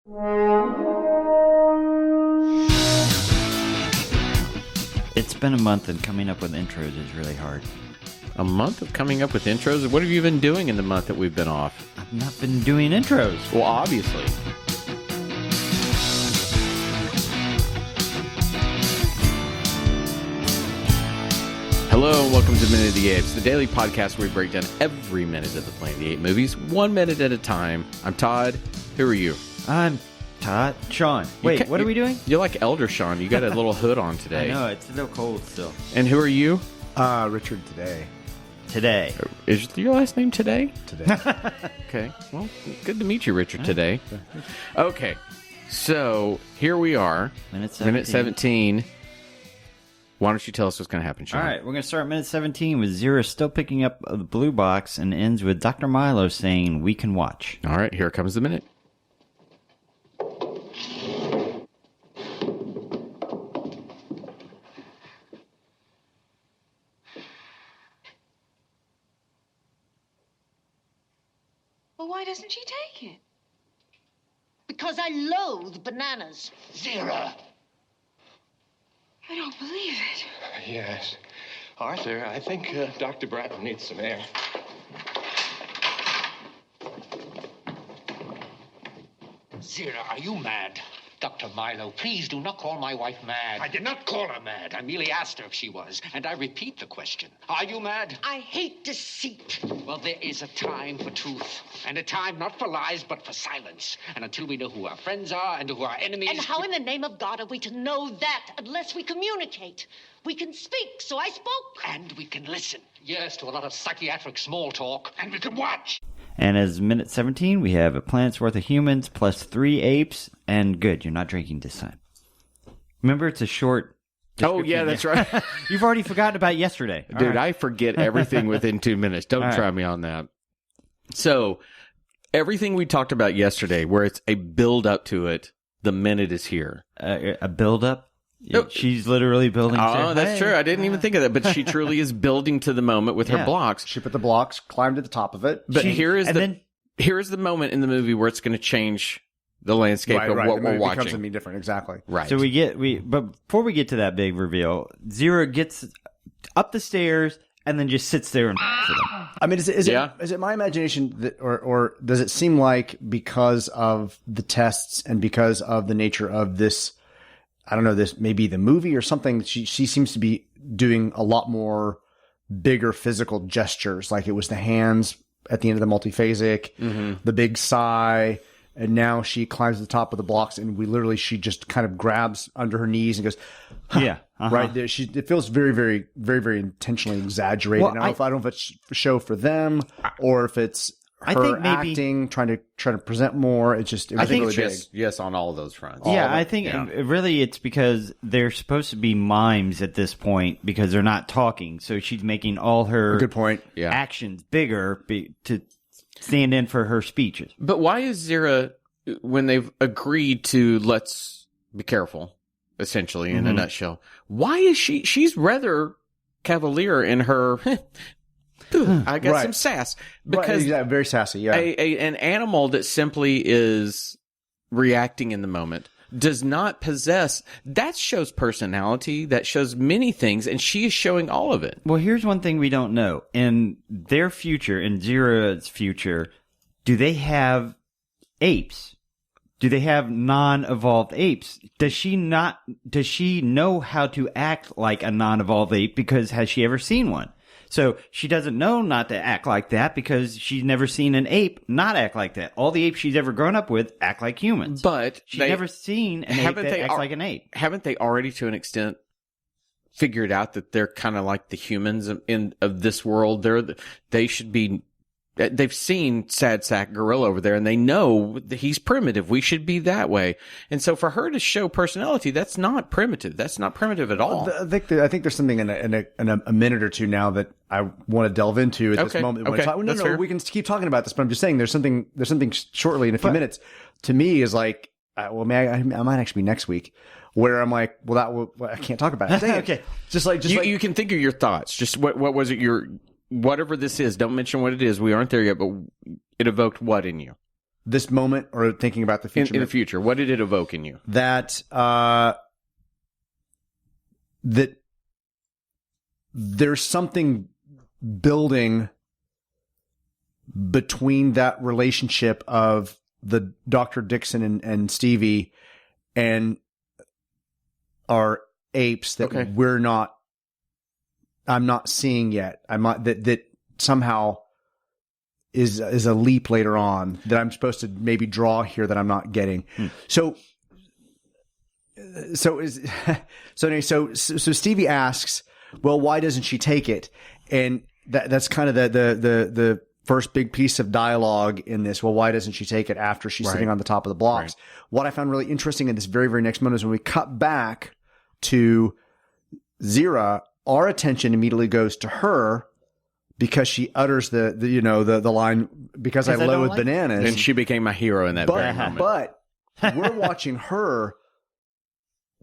It's been a month and coming up with intros is really hard. A month of coming up with intros? What have you been doing in the month that we've been off? I've not been doing intros. Well, obviously. Hello and welcome to Minute of the Apes, the daily podcast where we break down every minute of the Planet of the Apes movies, 1 minute at a time. I'm Todd. Who are you? I'm Todd. Sean. Wait, what are we doing? You're like Elder Sean. You got a little hood on today. I know, it's a little cold still. And who are you? Richard today. Today. Is your last name Today? Today. Okay. Well, good to meet you, Richard, today. Okay. So, here we are. Minute 17. Minute 17. Why don't you tell us what's going to happen, Sean? All right, we're going to start minute 17 with Zira still picking up the blue box and ends with Dr. Milo saying, "We can watch." All right, here comes the minute. Well, why doesn't she take it? Because I loathe bananas. Zira! I don't believe it. Yes. Arthur, I think Dr. Bratton needs some air. Zira, are you mad? Dr. Milo, please do not call my wife mad. I did not call her mad. I merely asked her if she was. And I repeat the question. Are you mad? I hate deceit. Well, there is a time for truth. And a time not for lies, but for silence. And until we know who our friends are and who our enemies... And how in the name of God are we to know that unless we communicate? We can speak, so I spoke. And we can listen. Yes, to a lot of psychiatric small talk. And we can watch. And as minute 17, we have a planet's worth of humans plus 3 apes. And good, you're not drinking this time. Remember, it's a short... Oh, yeah, that's right. You've already forgotten about yesterday. Dude, I forget everything within 2 minutes. Don't try me on that. So, everything we talked about yesterday, where it's a build-up to it, the minute is here. A build-up? She's literally building. Oh, that's true. I didn't even think of that. But she truly is building to the moment with her blocks. She put the blocks, climbed to the top of it. But here is the moment in the movie where it's going to change the landscape of what we're watching. It becomes something different, exactly. Right. So but before we get to that big reveal, Zira gets up the stairs and then just sits there and for them. I mean, is it my imagination that, or does it seem like because of the tests and because of the nature of this, I don't know, this maybe the movie or something, she seems to be doing a lot more bigger physical gestures. Like it was the hands at the end of the multiphasic, the big sigh, and now she climbs to the top of the blocks and she just kind of grabs under her knees and goes, huh, yeah, right there. It feels very, very, very, very intentionally exaggerated. Well, I don't know if it's a show for them or if it's her acting, trying to present more. It was really big. Yes, on all of those fronts. Yeah, I think really it's because they're supposed to be mimes at this point because they're not talking. So she's making all her good point. Yeah. actions bigger to stand in for her speeches. But why is Zira, when they've agreed to let's be careful, essentially, in a nutshell, why is she's rather cavalier in her... I got some sass. Because very sassy, yeah. An animal that simply is reacting in the moment does not possess... That shows personality. That shows many things, and she is showing all of it. Well, here's one thing we don't know. In their future, in Zira's future, do they have apes? Do they have non-evolved apes? Does she know how to act like a non-evolved ape because has she ever seen one? So she doesn't know not to act like that because she's never seen an ape not act like that. All the apes she's ever grown up with act like humans. But she's never seen an ape that acts like an ape. Haven't they already, to an extent, figured out that they're kind of like the humans of this world? They should be... They've seen Sad Sack Gorilla over there, and they know that he's primitive. We should be that way. And so for her to show personality, that's not primitive. That's not primitive at all. I think there's something in a minute or two now that I want to delve into at this moment. No, we can keep talking about this, but I'm just saying there's something shortly in a few minutes. To me, is like, I might actually be next week. Where I'm like, I can't talk about it. Okay, you can think of your thoughts. Just what was it? Whatever this is, don't mention what it is. We aren't there yet, but it evoked what in you? this moment or thinking about the future? In the future, what did it evoke in you? That there's something building between that relationship of the Dr. Dixon and Stevie and our apes that I'm not seeing yet. That somehow is a leap later on that I'm supposed to maybe draw here that I'm not getting. So Stevie asks, well, why doesn't she take it? And that's kind of the first big piece of dialogue in this. Well, why doesn't she take it after she's sitting on the top of the blocks? Right. What I found really interesting in this very, very next moment is when we cut back to Zira, our attention immediately goes to her because she utters the line, because I loathe bananas. And she became my hero in that very moment. But we're watching her,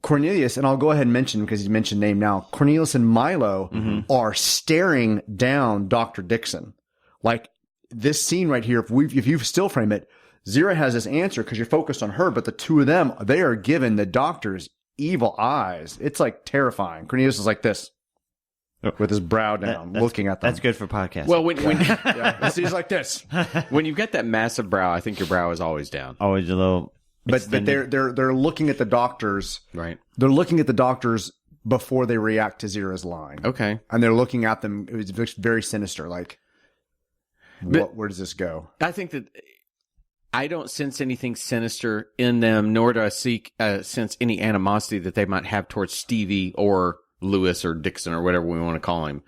Cornelius, and I'll go ahead and mention, because you mentioned name now, Cornelius and Milo are staring down Dr. Dixon. Like this scene right here, if you still frame it, Zira has this answer because you're focused on her, but the two of them, they are given the doctor's evil eyes. It's like terrifying. Cornelius is like this, with his brow down, looking at them. That's good for podcasting. Well, when he's like this. When you've got that massive brow, I think your brow is always down. Always a little. But they're looking at the doctors. Right. They're looking at the doctors before they react to Zira's line. Okay. And they're looking at them. It was very sinister. Like, where does this go? I think that I don't sense anything sinister in them, nor do I sense any animosity that they might have towards Stevie or Lewis or Dixon or whatever we want to call him.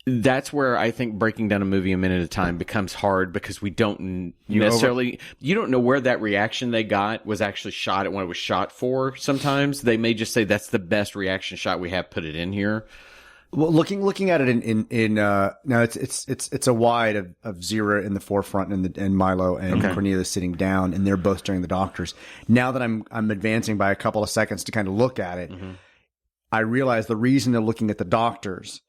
That's where I think breaking down a movie a minute at a time becomes hard, because we don't necessarily, you don't know where that reaction they got was actually shot at when it was shot for. Sometimes they may just say that's the best reaction shot we have, put it in here. Well, looking at it in now it's a wide of Zira in the forefront and Milo and Cornelius sitting down, and they're both staring the doctors. Now that I'm advancing by a couple of seconds to kind of look at it, I realize the reason they're looking at the doctors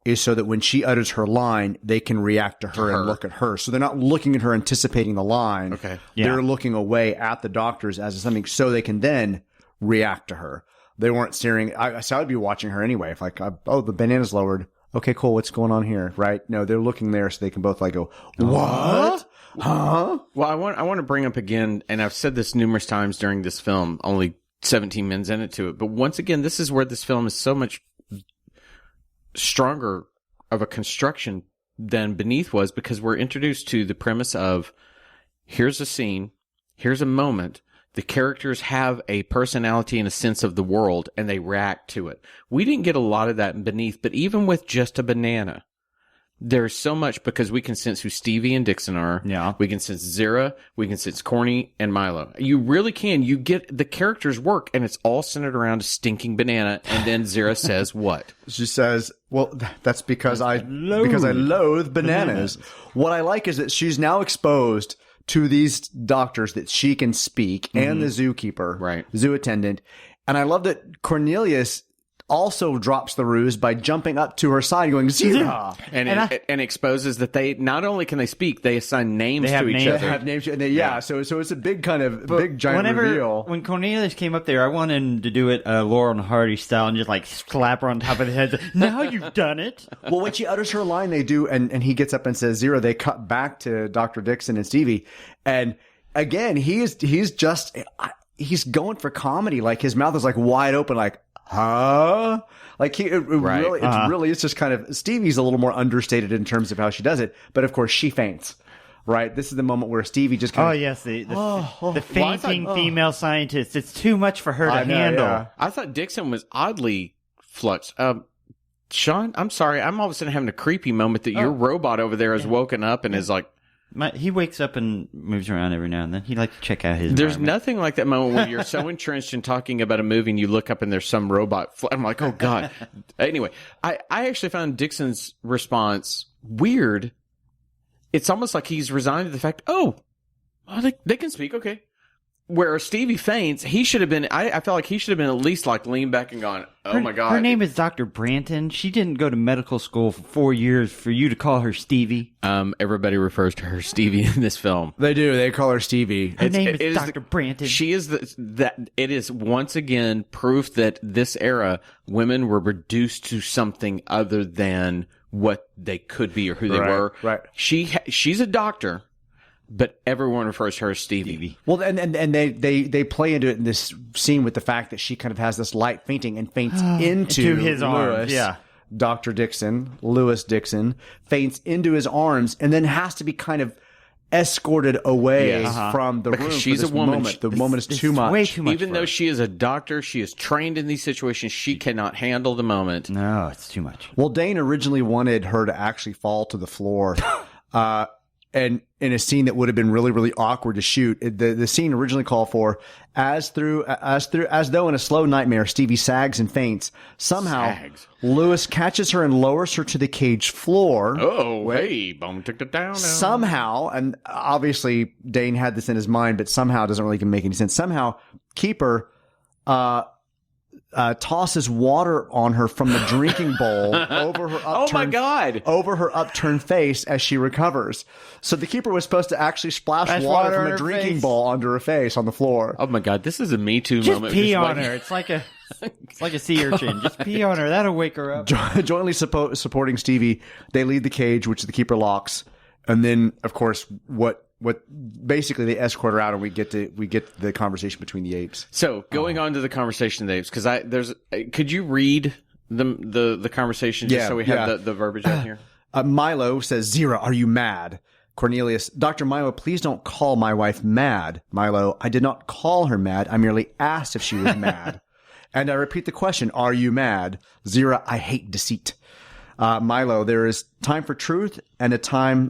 is so that when she utters her line, they can react to her and look at her. So they're not looking at her anticipating the line. Okay. Yeah. They're looking away at the doctors as something so they can then react to her. They weren't staring. So I would be watching her anyway. If like, the banana's lowered. Okay, cool. What's going on here? Right? No, they're looking there so they can both like go, what? Huh? Well, I want to bring up again, and I've said this numerous times during this film, only 17 minutes into it. But once again, this is where this film is so much stronger of a construction than Beneath was, because we're introduced to the premise of here's a scene, here's a moment, the characters have a personality and a sense of the world, and they react to it. We didn't get a lot of that in Beneath, but even with just a banana, there's so much, because we can sense who Stevie and Dixon are. Yeah. We can sense Zira. We can sense Corny and Milo. You really can. You get the characters work, and it's all centered around a stinking banana. And then Zira says what? She says, well, that's because I loathe bananas. What I like is that she's now exposed to these doctors that she can speak, and the zookeeper, right, zoo attendant. And I love that Cornelius also drops the ruse by jumping up to her side going, Zira! And exposes that they, not only can they speak, they assign names to each other. They have names. So it's a big kind of, big giant reveal. When Cornelius came up there, I wanted him to do it Laurel and Hardy style and just like slap her on top of the head. Now you've done it. Well, when she utters her line, they do, and he gets up and says, Zira, they cut back to Dr. Dixon and Stevie. And again, he's going for comedy. Like his mouth is like wide open, like, huh? Like it's just kind of, Stevie's a little more understated in terms of how she does it, but of course she faints. Right, this is the moment where Stevie just kind of. Oh yes, the fainting female scientist. It's too much for her to handle. Yeah. I thought Dixon was oddly fluxed. Sean, I'm sorry, I'm all of a sudden having a creepy moment that your robot over there has woken up and is like. He wakes up and moves around every now and then. He likes to check out his There's nothing like that moment when you're so entrenched in talking about a movie and you look up and there's some robot. I'm like, oh, God. Anyway, I actually found Dixon's response weird. It's almost like he's resigned to the fact, they can speak, okay. where Stevie faints, he should have been. I felt like he should have been at least like leaned back and gone, "Oh my god." Her name is Dr. Branton. She didn't go to medical school for 4 years for you to call her Stevie. Everybody refers to her Stevie in this film. They do. They call her Stevie. Her name is Dr. Branton. She is that. It is once again proof that this era women were reduced to something other than what they could be or who they were. Right. She's a doctor. But everyone refers to her as Stevie. Well, and they play into it in this scene with the fact that she kind of has this light fainting and faints into his arms. Lewis. Yeah. Dr. Dixon, Lewis Dixon, faints into his arms and then has to be kind of escorted away from the Because room. she's for this a woman. Moment. The moment is too much. Way too much. Even though she is a doctor, she is trained in these situations. She cannot handle the moment. No, it's too much. Well, Dane originally wanted her to actually fall to the floor. And in a scene that would have been really, really awkward to shoot, the scene originally called for as though in a slow nightmare, Stevie sags and faints. Somehow, Lewis catches her and lowers her to the cage floor. Oh, hey, bone took it down. Somehow, and obviously Dane had this in his mind, but somehow it doesn't really make any sense. Somehow, Keeper tosses water on her from the drinking bowl over her over her upturned face as she recovers. So the keeper was supposed to actually splash water from a drinking bowl onto her face on the floor. Oh my God, this is a Me Too Just moment. pee on her. It's like a sea urchin. Just pee on her. That'll wake her up. Jointly supporting Stevie, they leave the cage, which the keeper locks, and then of course what basically they escort her out, and we get the conversation between the apes. So going on to the conversation of the apes, because could you read the conversation just so we have the verbiage out here? Milo says, "Zira, are you mad?" Cornelius, "Dr. Milo, please don't call my wife mad." Milo, "I did not call her mad. I merely asked if she was mad." And I repeat the question, "Are you mad?" Zira, "I hate deceit." Milo, there is time for truth and a time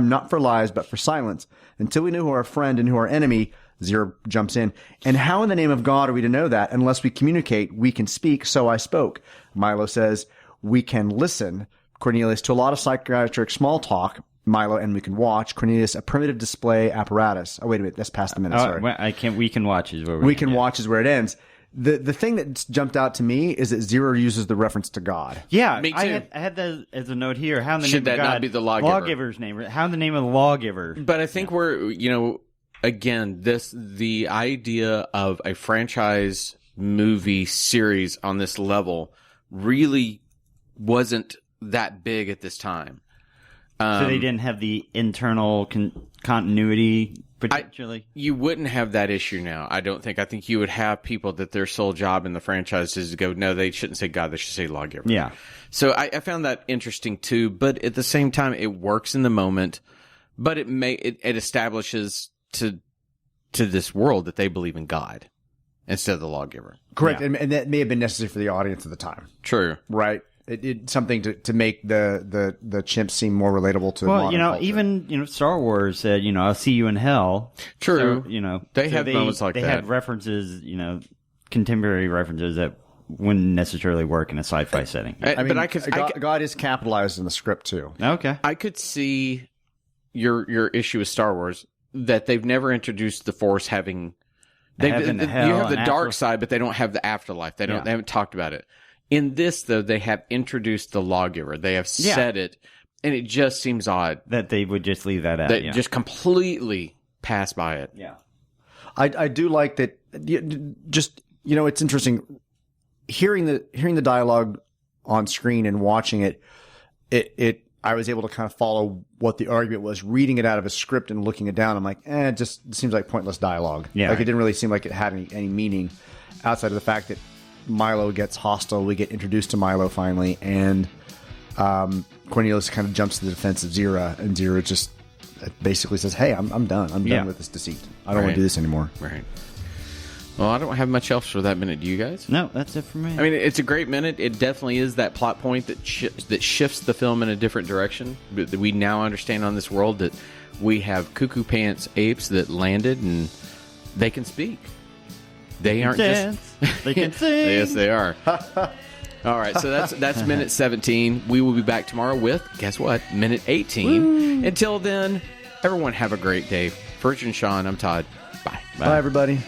not for lies, but for silence. Until we know who our friend and who our enemy, Zira jumps in. "And how in the name of God are we to know that? Unless we communicate, we can speak. So I spoke." Milo says, "We can listen." Cornelius, "To a lot of psychiatric small talk." Milo, "And we can watch." Cornelius, "A primitive display apparatus." Oh, wait a minute. That's past the minute. Sorry. We can watch is where watch is where it ends. The thing that jumped out to me is that Zira uses the reference to God. Yeah, me too. I had that as a note here. How in the Should name that of God, not be the lawgiver? Lawgiver's name? How in the name of the lawgiver? But I think we're, again, the idea of a franchise movie series on this level really wasn't that big at this time. So they didn't have the internal continuity, potentially? You wouldn't have that issue now, I don't think. I think you would have people that their sole job in the franchise is to go, no, they shouldn't say God, they should say lawgiver. Yeah. So I found that interesting too, but at the same time, it works in the moment, but it establishes to this world that they believe in God instead of the lawgiver. Correct. Yeah. And that may have been necessary for the audience at the time. True. Right. It something to make the chimps seem more relatable to modern culture. even Star Wars said, I'll see you in hell. True. So, they have moments like that. They had references, contemporary references that wouldn't necessarily work in a sci-fi setting. God is capitalized in the script too. Okay. I could see your issue with Star Wars that they've never introduced the Force having. You have the dark side, but they don't have the afterlife. They haven't talked about it. In this, though, they have introduced the lawgiver. They have said it, and it just seems odd that they would just leave that out. That just completely pass by it. Yeah, I do like that. Just it's interesting hearing the dialogue on screen and watching it. I was able to kind of follow what the argument was. Reading it out of a script and looking it down, I'm like, it just seems like pointless dialogue. Yeah, it didn't really seem like it had any meaning outside of the fact that Milo gets hostile. We get introduced to Milo finally, and Cornelius kind of jumps to the defense of Zira, and Zira just basically says, "Hey, I'm done. I'm done with this deceit. I don't want to do this anymore." Right. Well, I don't have much else for that minute. Do you guys? No, that's it for me. I mean, it's a great minute. It definitely is that plot point that shifts the film in a different direction. We now understand on this world that we have cuckoo pants apes that landed and they can speak. They aren't just. They can sing. Yes, they are. All right, so that's minute 17. We will be back tomorrow with, guess what, minute 18. Woo. Until then, everyone have a great day. For Rich and Sean, I'm Todd. Bye. Bye everybody.